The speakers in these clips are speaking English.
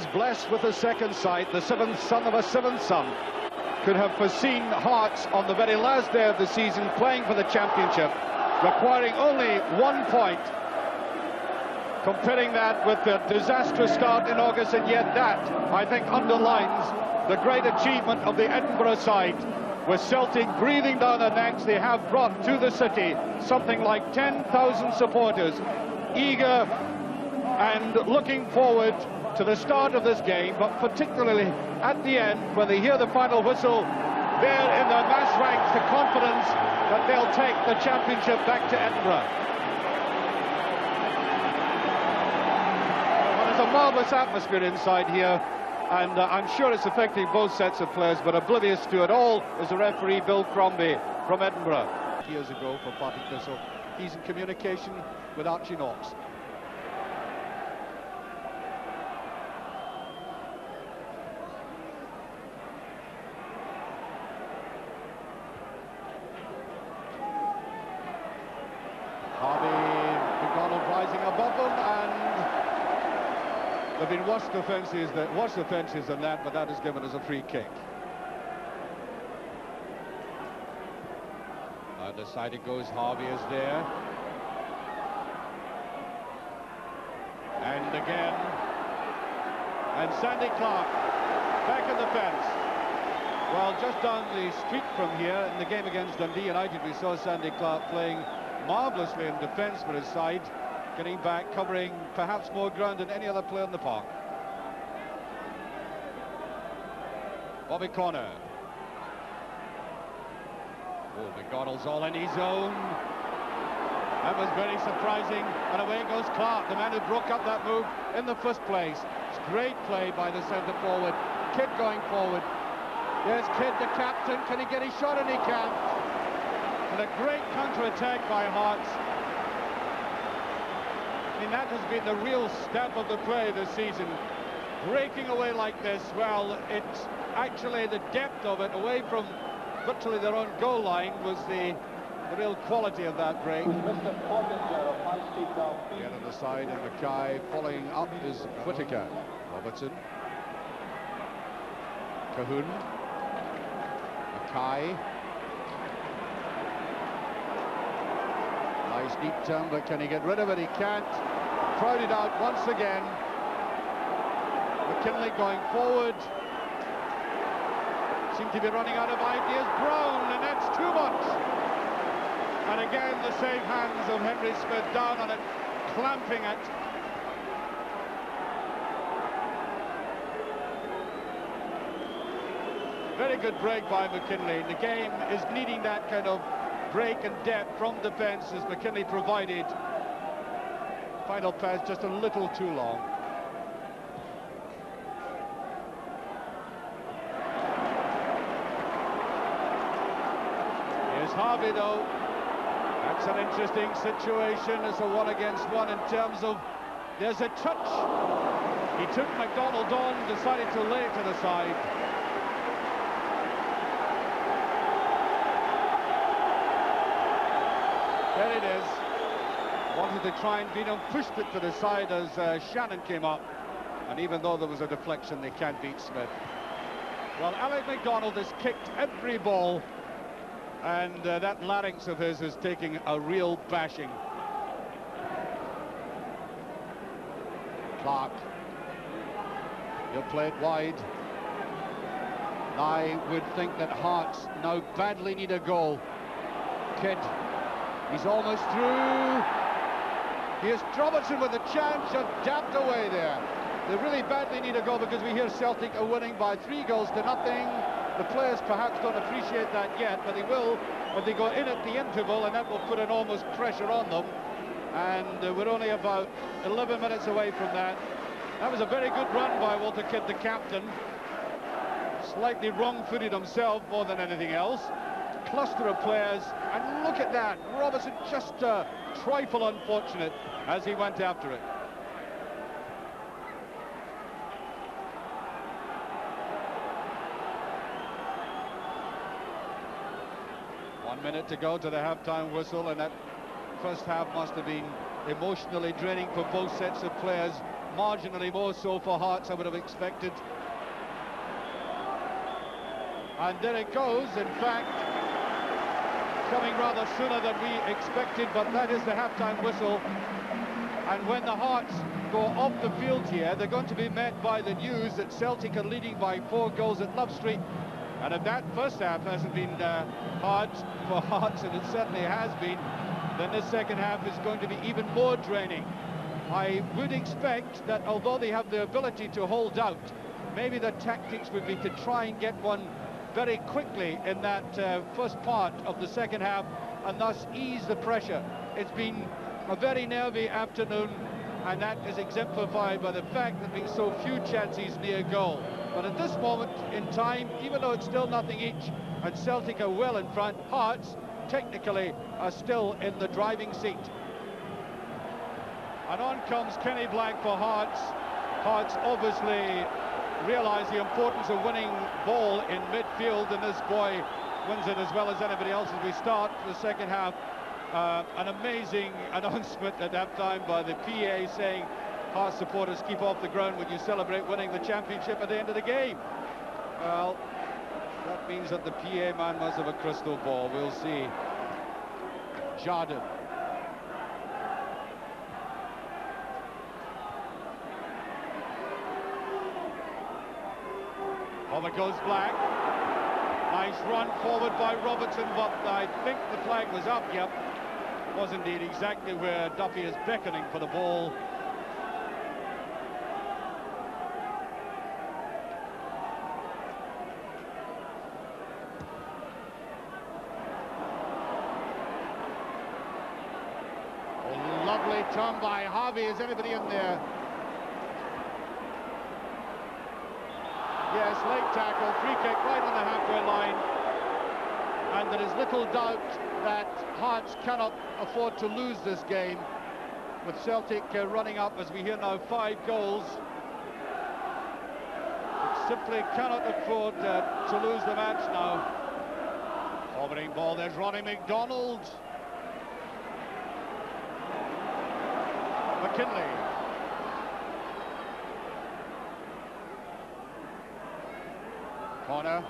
was blessed with a second sight, the seventh son of a seventh son, could have foreseen Hearts on the very last day of the season playing for the championship, requiring only 1 point. Comparing that with the disastrous start in August, and yet that, I think, underlines the great achievement of the Edinburgh side. With Celtic breathing down their necks, they have brought to the city something like 10,000 supporters, eager and looking forward to the start of this game, but particularly at the end, when they hear the final whistle, there in their mass ranks, the confidence that they'll take the championship back to Edinburgh. Well, there's a marvellous atmosphere inside here, and I'm sure it's affecting both sets of players, but oblivious to it all is the referee Bill Crombie from Edinburgh. Years ago for Partick Thistle, he's in communication with Archie Knox. McDonald rising above them, and there have been worse offences than that, but that is given as a free kick. The side it goes, Harvey is there. And again. And Sandy Clark back in the fence. Well, just down the street from here, in the game against Dundee United, we saw Sandy Clark playing marvellously in defence for his side, getting back, covering perhaps more ground than any other player in the park. Bobby Connor. Oh, McDonald's all in his own. That was very surprising, and away goes Clark, the man who broke up that move in the first place. It's great play by the centre forward. Kidd going forward. There's Kidd, the captain. Can he get his shot? And he can. And a great counter-attack by Hearts. I mean, that has been the real step of the play this season. Breaking away like this, well, it's actually the depth of it, away from virtually their own goal line, was the real quality of that break. Again on the side, and Mackay following up is Whittaker. Robertson. Cahoon. Mackay. Nice deep turn, but can he get rid of it? He can't. Crowded out once again. McKinley going forward. Seem to be running out of ideas. Brown, and that's too much. And again, the safe hands of Henry Smith down on it, clamping it. Very good break by McKinley. The game is needing that kind of break and depth from defence, as McKinley provided. Final pass just a little too long. Here's Harvey, though. That's an interesting situation. It's a 1-against-1 in terms of there's a touch. He took McDonald on, decided to lay it to the side. There it is. Wanted to try and beat him, pushed it to the side as Shannon came up. And even though there was a deflection, they can't beat Smith. Well, Alec McDonald has kicked every ball, and that larynx of his is taking a real bashing. Clark. He'll play it wide. I would think that Hearts now badly need a goal. Kidd. He's almost through. Here's Robertson with a chance, just dapped away there. They really badly need a goal, because we hear Celtic are winning by 3-0. The players perhaps don't appreciate that yet, but they will when they go in at the interval, and that will put an almost pressure on them. And we're only about 11 minutes away from that. That was a very good run by Walter Kidd, the captain. Slightly wrong-footed himself more than anything else. Cluster of players, and look at that. Robertson just a trifle unfortunate as he went after it. One minute to go to the half-time whistle, and that first half must have been emotionally draining for both sets of players. marginally more so for Hearts, I would have expected. And there it goes, in fact, coming rather sooner than we expected, but that is the half-time whistle. And when the Hearts go off the field here, they're going to be met by the news that Celtic are leading by 4 goals at Love Street. And if that first half hasn't been hard for Hearts, and it certainly has been, then this second half is going to be even more draining. I would expect that although they have the ability to hold out, maybe the tactics would be to try and get one very quickly in that first part of the second half, and thus ease the pressure. It's been a very nervy afternoon, and that is exemplified by the fact that there's so few chances near goal. But at this moment in time, even though it's still nothing each, and Celtic are well in front, Hearts technically are still in the driving seat. And on comes Kenny Black for Hearts. Hearts obviously realise the importance of winning ball in midfield, and this boy wins it as well as anybody else as we start the second half. An amazing announcement at that time by the PA saying, Hearts supporters, keep off the ground when you celebrate winning the championship at the end of the game. Well, that means that the PA man must have a crystal ball. We'll see. Jardine. Over goes Black. Nice run forward by Robertson, but I think the flag was up. Yep, was indeed exactly where Duffy is beckoning for the ball. A lovely turn by Harvey. Is anybody in there? Yes, late tackle, free kick right on the halfway line. And there is little doubt that Hearts cannot afford to lose this game, with Celtic running up, as we hear now, 5 goals. It simply cannot afford to lose the match now. Hovering ball, there's Ronnie McDonald. McKinley. Corner.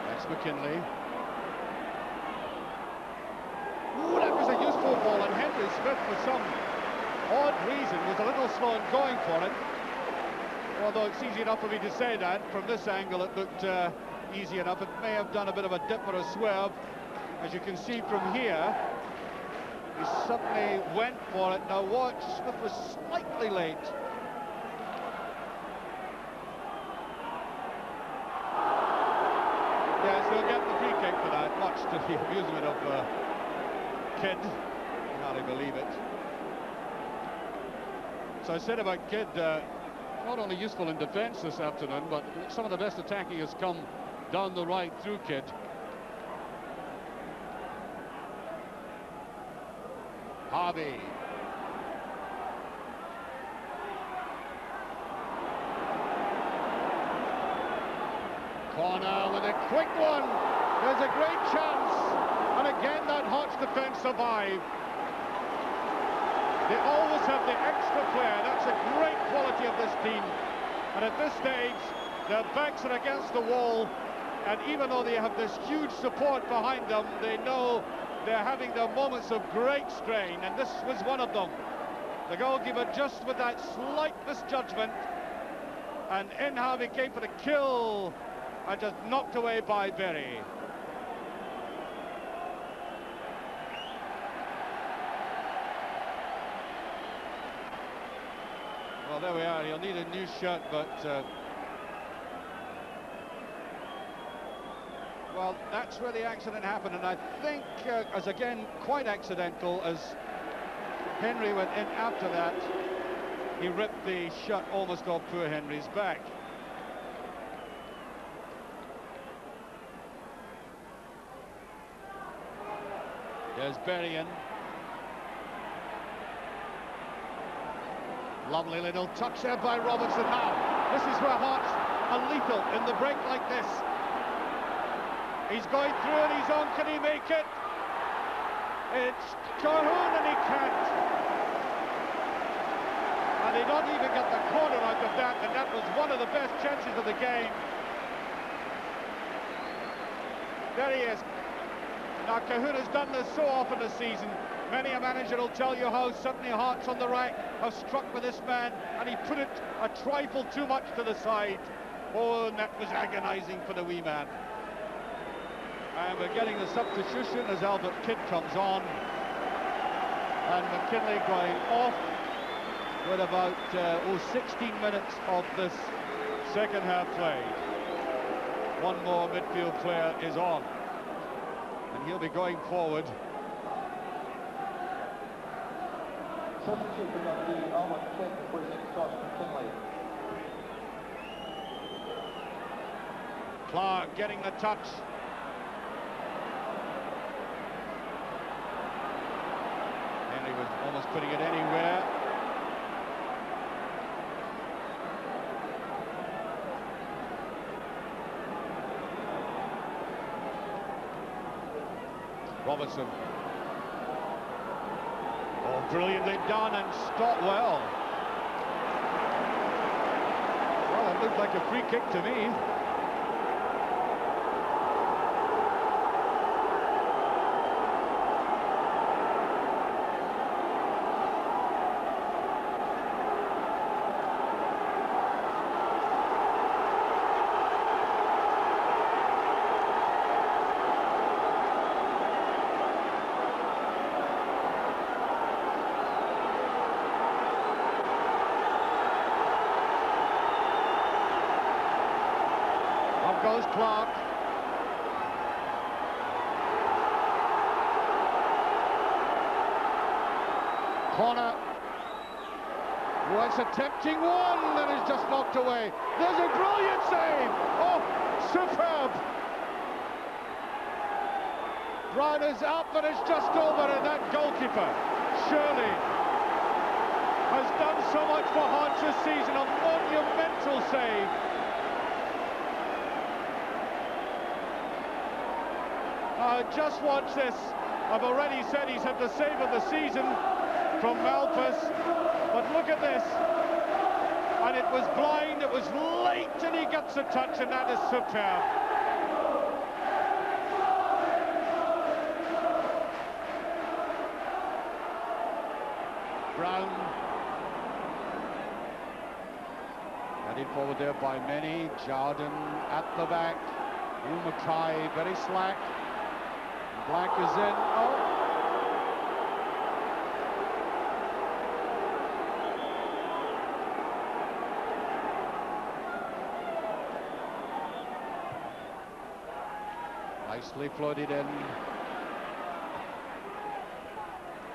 That's McKinley. Ooh, that was a useful ball, and Henry Smith, for some odd reason, was a little slow in going for it. Although it's easy enough for me to say that. From this angle, it looked easy enough. It may have done a bit of a dip or a swerve. As you can see from here, he suddenly went for it. Now watch, Smith was slightly late. Yes, they'll get the free kick for that, much to the amusement of Kidd. I hardly believe it. So I said about Kidd, not only useful in defence this afternoon, but some of the best attacking has come down the right through Kidd. Harvey. Corner with a quick one. There's a great chance. And again, that Hearts defence survive. They always have the extra player. That's a great quality of this team. And at this stage, their backs are against the wall. And even though they have this huge support behind them, they know they're having their moments of great strain. And this was one of them. The goalkeeper just with that slight misjudgment. And in Harvey came for the kill. And just knocked away by Berry. Well, there we are. He'll need a new shirt, but well, that's where the accident happened, and I think, as again quite accidental, as Henry went in after that, he ripped the shirt almost off poor Henry's back. There's Berrien. Lovely little touch there by Robertson. Now, this is where Hearts are lethal in the break like this. He's going through and he's on. Can he make it? It's Cahoon and he can't. And he not even got the corner out of that, and that was one of the best chances of the game. There he is. Now Cahoon has done this so often this season. Many a manager will tell you how suddenly Hearts on the right have struck with this man, and he put it a trifle too much to the side. Oh, and that was agonising for the wee man. And we're getting the substitution as Albert Kidd comes on. And McKinley going off with about 16 minutes of this second half played. One more midfield player is on. And he'll be going forward. Substitute for Dundee, Albert Kidd, replacing Josh McKinley. Clark getting the touch. Henry was almost putting it anywhere. Robertson. Oh, brilliantly done and stopped well. Well, it looked like a free kick to me. Goes Clark. Corner. Oh, it's a tempting one that is just knocked away. There's a brilliant save. Oh, superb. Brown is up and it's just over, and that goalkeeper, Shirley, has done so much for Hearts this season. A monumental save. Just watch this. I've already said he's had the save of the season from Malpas, but look at this. And it was blind, it was late, and he gets a touch, and that is superb. Brown. Headed forward there by many. Jardine at the back. Mackay very slack. Black is in. Oh. Nicely floated in.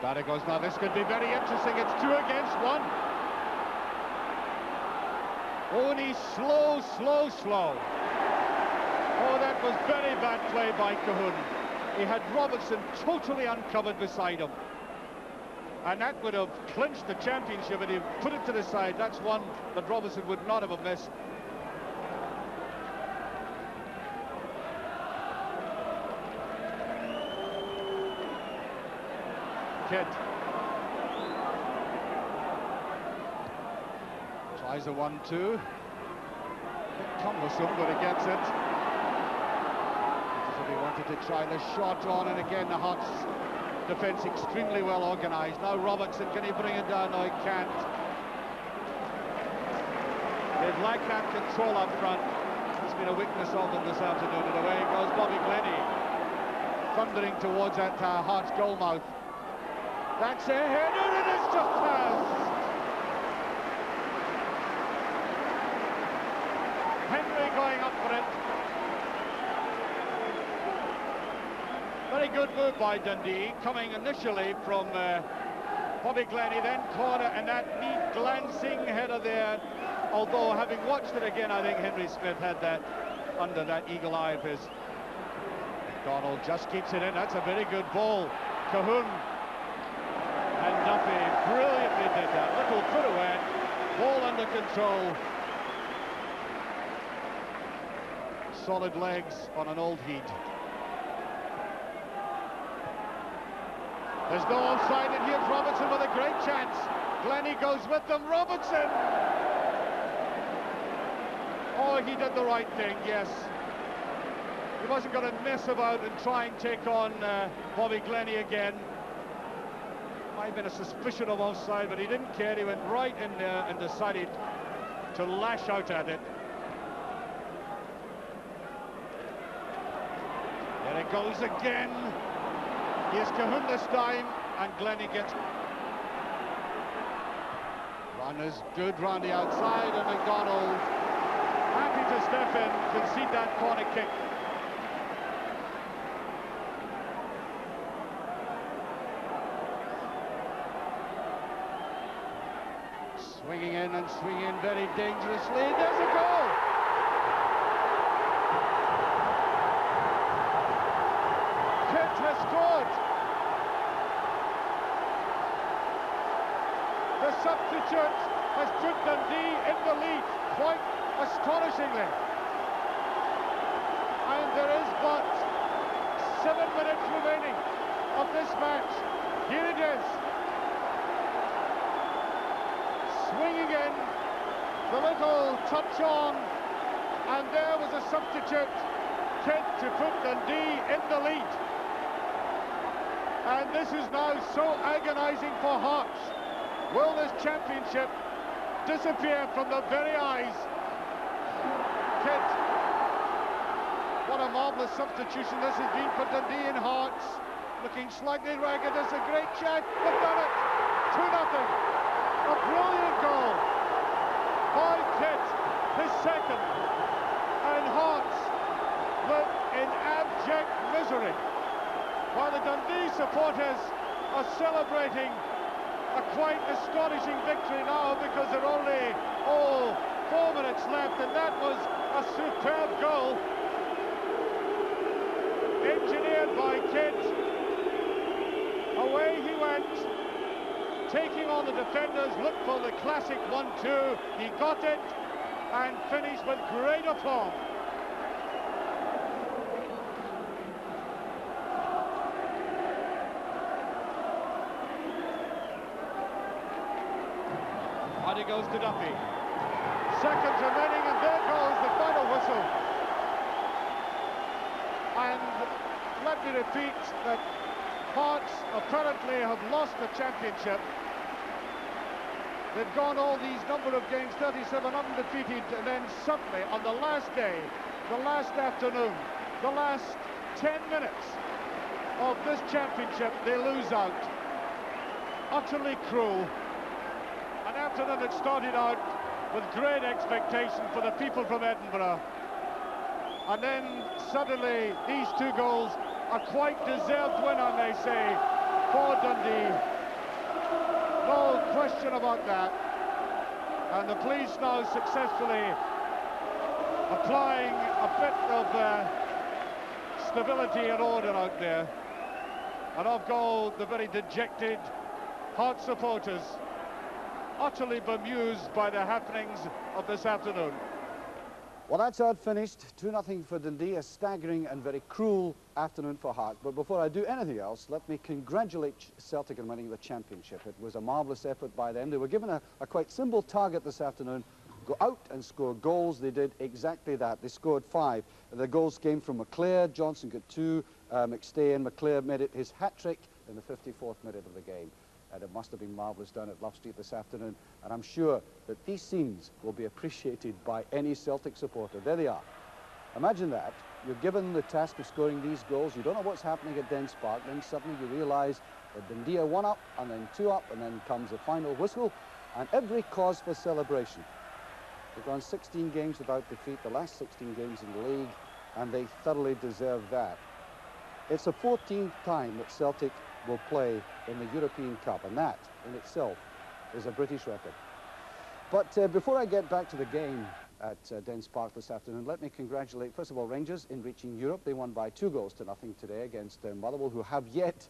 There it goes. Now this could be very interesting. It's 2 against 1. Only slow. Oh, that was very bad play by Cahoon. He had Robertson totally uncovered beside him. And that would have clinched the championship, and he put it to the side. That's one that Robertson would not have missed. Kidd. Tries a 1-2. Cumbersome, but he gets it. He wanted to try the shot on, and again the Hearts defence extremely well organised. Now Robertson, can he bring it down? No, he can't. They've lacked that control up front. It's been a weakness of them this afternoon, and away goes Bobby Glennie, thundering towards that Hearts goal mouth. That's a header, and it's just passed. Henry going up for it. Very good move by Dundee, coming initially from Bobby Glennie, then corner, and that neat glancing header there. Although, having watched it again, I think Henry Smith had that under that eagle eye of his. McDonald just keeps it in. That's a very good ball. Cahoon and Duffy brilliantly did that. Little pirouette, ball under control. Solid legs on an old heat. There's no offside, and here's Robertson with a great chance. Glennie goes with them. Robertson! Oh, he did the right thing, yes. He wasn't going to mess about and try and take on Bobby Glennie again. Might have been a suspicion of offside, but he didn't care. He went right in there and decided to lash out at it. There it goes again. Here's Cahoon this time, and Glennie gets... Run is good round the outside, and McDonald happy to step in, concede that corner kick. Swinging in and swinging in very dangerously. There's a goal! Kent has scored! The substitute has put Dundee in the lead quite astonishingly. And there is but 7 minutes remaining of this match. Here it is. Swinging in, the little touch on, and there was a substitute, Kent, to put Dundee in the lead. And this is now so agonising for Hearts. Will this championship disappear from the very eyes? Kent, what a marvellous substitution this has been for Dundee and Hearts. Looking slightly ragged, there's a great chance. They've done it! 2-0. A brilliant goal by Kent, his second, and Hearts look in abject misery, while the Dundee supporters are celebrating a quite astonishing victory now, because there are only 4 minutes left, and that was a superb goal engineered by Kent. Away he went, taking on the defenders, looked for the classic 1-2, he got it, and finished with great aplomb. And it goes to Duffy. Seconds remaining, and there goes the final whistle. And let me repeat that Hearts apparently have lost the championship. They've gone all these number of games, 37 undefeated, and then suddenly on the last day, the last afternoon, the last 10 minutes of this championship, they lose out. Utterly cruel. An afternoon that started out with great expectation for the people from Edinburgh. And then suddenly these 2 goals, a quite deserved win, I may say, for Dundee. No question about that. And the police now successfully applying a bit of stability and order out there. And off go the very dejected Hearts supporters, utterly bemused by the happenings of this afternoon. Well, that's how it finished. 2-0 for Dundee, a staggering and very cruel afternoon for Hearts. But before I do anything else, let me congratulate Celtic on winning the championship. It was a marvellous effort by them. They were given a quite simple target this afternoon: go out and score goals. They did exactly that. They scored 5. The goals came from McClair. Johnson got 2. McStay and McClair made it his hat-trick in the 54th minute of the game. And it must have been marvellous down at Love Street this afternoon. And I'm sure that these scenes will be appreciated by any Celtic supporter. There they are. Imagine that. You're given the task of scoring these goals. You don't know what's happening at Dens Park. Then suddenly you realise that Dundee are 1 up, and then 2 up, and then comes the final whistle. And every cause for celebration. They've gone 16 games without defeat, the last 16 games in the league, and they thoroughly deserve that. It's the 14th time that Celtic will play in the European Cup, and that in itself is a British record. But before I get back to the game at Dens Park this afternoon, let me congratulate, first of all, Rangers in reaching Europe. They won by 2-0 today against Motherwell, who have yet,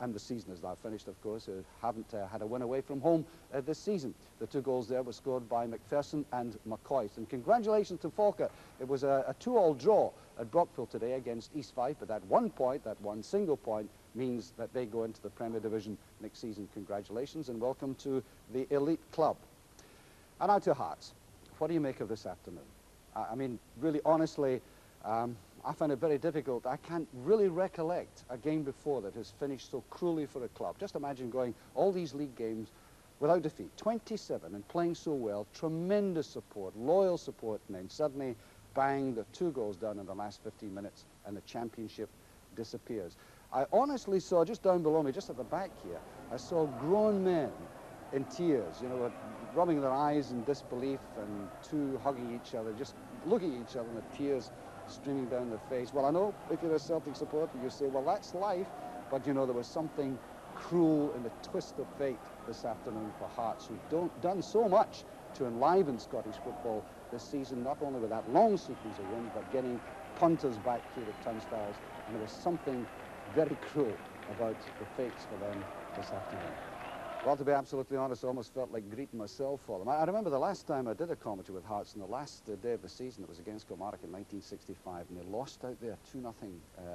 and the season is now finished, of course, haven't had a win away from home this season. The 2 goals there were scored by McPherson and McCoy. And congratulations to Falker. It was a 2-2 draw at Brockville today against East Fife, but that 1 point, that 1 single point, means that they go into the Premier Division next season. Congratulations and welcome to the elite club. And now to Hearts. What do you make of this afternoon? I mean, really, honestly, I find it very difficult. I can't really recollect a game before that has finished so cruelly for a club. Just imagine going all these league games without defeat, 27, and playing so well, tremendous support, loyal support, and then suddenly, bang, the 2 goals done in the last 15 minutes, and the championship disappears. I honestly saw, just down below me, just at the back here, I saw grown men in tears, you know, rubbing their eyes in disbelief, and 2 hugging each other, just looking at each other, and the tears streaming down their face. Well, I know if you're a Celtic supporter, you say, well, that's life, but you know, there was something cruel in the twist of fate this afternoon for Hearts, who've done so much to enliven Scottish football this season, not only with that long sequence of wins, but getting punters back through the turnstiles, and there was something very cruel about the fates for them this afternoon. Well, to be absolutely honest, I almost felt like greeting myself for them. I remember the last time I did a commentary with Hearts, on the last day of the season, it was against Kilmarnock in 1965, and they lost out there 2-0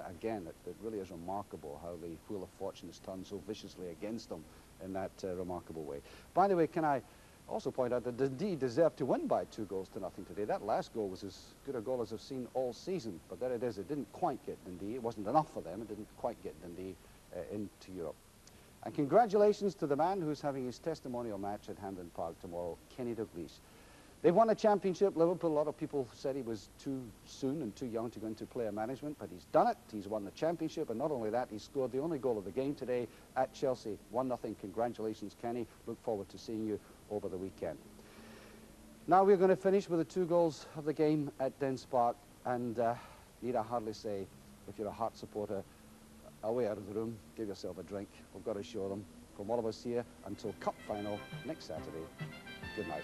again. It really is remarkable how the wheel of fortune has turned so viciously against them in that remarkable way. By the way, can I also point out that Dundee deserved to win by 2-0 today. That last goal was as good a goal as I've seen all season, but there it is. It didn't quite get Dundee. It wasn't enough for them. It didn't quite get Dundee into Europe. And congratulations to the man who's having his testimonial match at Hampden Park tomorrow, Kenny Dalglish. They've won a championship. Liverpool, a lot of people said he was too soon and too young to go into player management, but he's done it. He's won the championship, and not only that, he scored the only goal of the game today at Chelsea. 1-0. Congratulations, Kenny. Look forward to seeing you over the weekend. Now we're going to finish with the 2 goals of the game at Dens Park, and need I hardly say, if you're a Hearts supporter, away out of the room, give yourself a drink. We've got to show them. From all of us here, until Cup final next Saturday, good night.